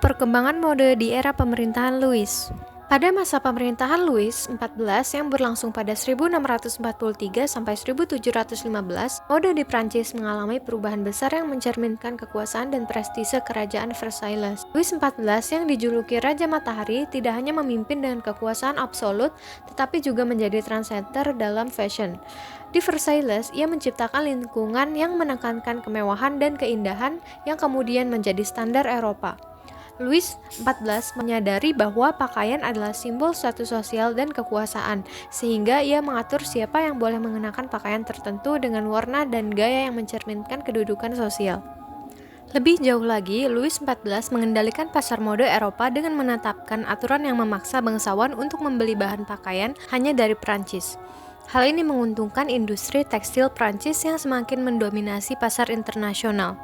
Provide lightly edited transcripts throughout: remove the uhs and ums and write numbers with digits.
Perkembangan mode di era pemerintahan Louis. Pada masa pemerintahan Louis XIV yang berlangsung pada 1643 sampai 1715, mode di Prancis mengalami perubahan besar yang mencerminkan kekuasaan dan prestise kerajaan Versailles. Louis XIV yang dijuluki Raja Matahari tidak hanya memimpin dengan kekuasaan absolut, tetapi juga menjadi trendsetter dalam fashion. Di Versailles, ia menciptakan lingkungan yang menekankan kemewahan dan keindahan yang kemudian menjadi standar Eropa. Louis XIV menyadari bahwa pakaian adalah simbol status sosial dan kekuasaan, sehingga ia mengatur siapa yang boleh mengenakan pakaian tertentu dengan warna dan gaya yang mencerminkan kedudukan sosial. Lebih jauh lagi, Louis XIV mengendalikan pasar mode Eropa dengan menetapkan aturan yang memaksa bangsawan untuk membeli bahan pakaian hanya dari Prancis. Hal ini menguntungkan industri tekstil Prancis yang semakin mendominasi pasar internasional.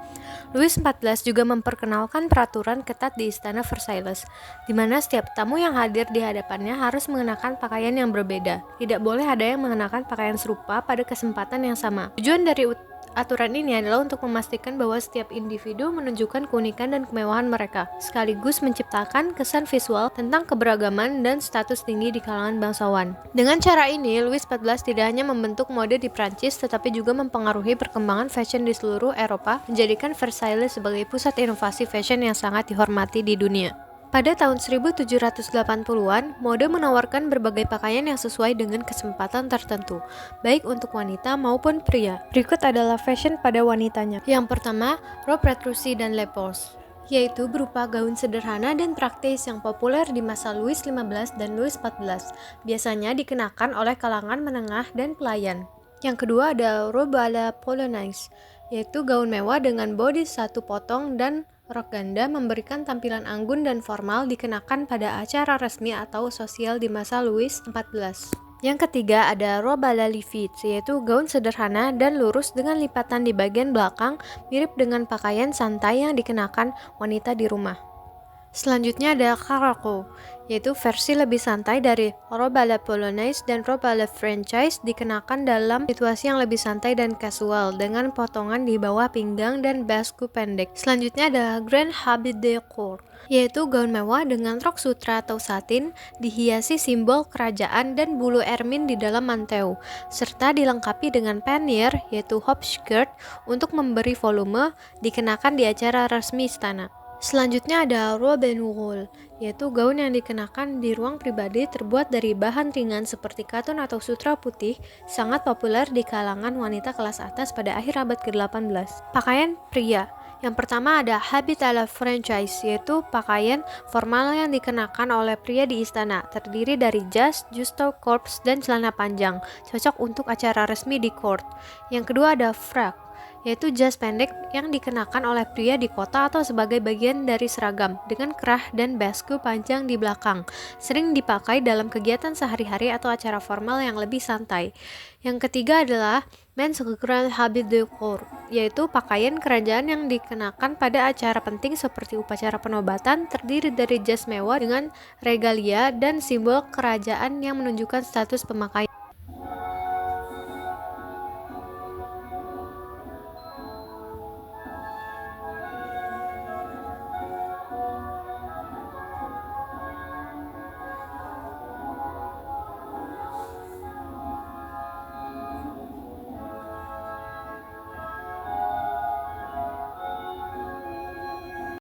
Louis XIV juga memperkenalkan peraturan ketat di Istana Versailles, di mana setiap tamu yang hadir di hadapannya harus mengenakan pakaian yang berbeda. Tidak boleh ada yang mengenakan pakaian serupa pada kesempatan yang sama. Tujuan dari aturan ini adalah untuk memastikan bahwa setiap individu menunjukkan keunikan dan kemewahan mereka, sekaligus menciptakan kesan visual tentang keberagaman dan status tinggi di kalangan bangsawan. Dengan cara ini, Louis XIV tidak hanya membentuk mode di Prancis, tetapi juga mempengaruhi perkembangan fashion di seluruh Eropa, menjadikan Versailles sebagai pusat inovasi fashion yang sangat dihormati di dunia. Pada tahun 1780-an, mode menawarkan berbagai pakaian yang sesuai dengan kesempatan tertentu, baik untuk wanita maupun pria. Berikut adalah fashion pada wanitanya. Yang pertama, robe retroussé dan lepers, yaitu berupa gaun sederhana dan praktis yang populer di masa Louis XV dan Louis XIV, biasanya dikenakan oleh kalangan menengah dan pelayan. Yang kedua ada robe à la polonaise, yaitu gaun mewah dengan bodi satu potong dan rok ganda memberikan tampilan anggun dan formal dikenakan pada acara resmi atau sosial di masa Louis XIV. Yang ketiga ada robe à la Lifite, yaitu gaun sederhana dan lurus dengan lipatan di bagian belakang mirip dengan pakaian santai yang dikenakan wanita di rumah. Selanjutnya ada caraco, yaitu versi lebih santai dari robe à la polonaise dan robe à la française, dikenakan dalam situasi yang lebih santai dan casual dengan potongan di bawah pinggang dan basku pendek. Selanjutnya ada grand habit de cour, yaitu gaun mewah dengan rok sutra atau satin dihiasi simbol kerajaan dan bulu ermin di dalam manteu, serta dilengkapi dengan pannier yaitu hop skirt untuk memberi volume, dikenakan di acara resmi istana. Selanjutnya ada robe nouvelle, yaitu gaun yang dikenakan di ruang pribadi terbuat dari bahan ringan seperti katun atau sutra putih, sangat populer di kalangan wanita kelas atas pada akhir abad ke-18. Pakaian pria. Yang pertama ada habit à la française, yaitu pakaian formal yang dikenakan oleh pria di istana, terdiri dari jas, justo corps, dan celana panjang, cocok untuk acara resmi di court. Yang kedua ada frock, yaitu jas pendek yang dikenakan oleh pria di kota atau sebagai bagian dari seragam, dengan kerah dan basku panjang di belakang, sering dipakai dalam kegiatan sehari-hari atau acara formal yang lebih santai. Yang ketiga adalah men's grand habit de cour, yaitu pakaian kerajaan yang dikenakan pada acara penting seperti upacara penobatan, terdiri dari jas mewah dengan regalia dan simbol kerajaan yang menunjukkan status pemakaian.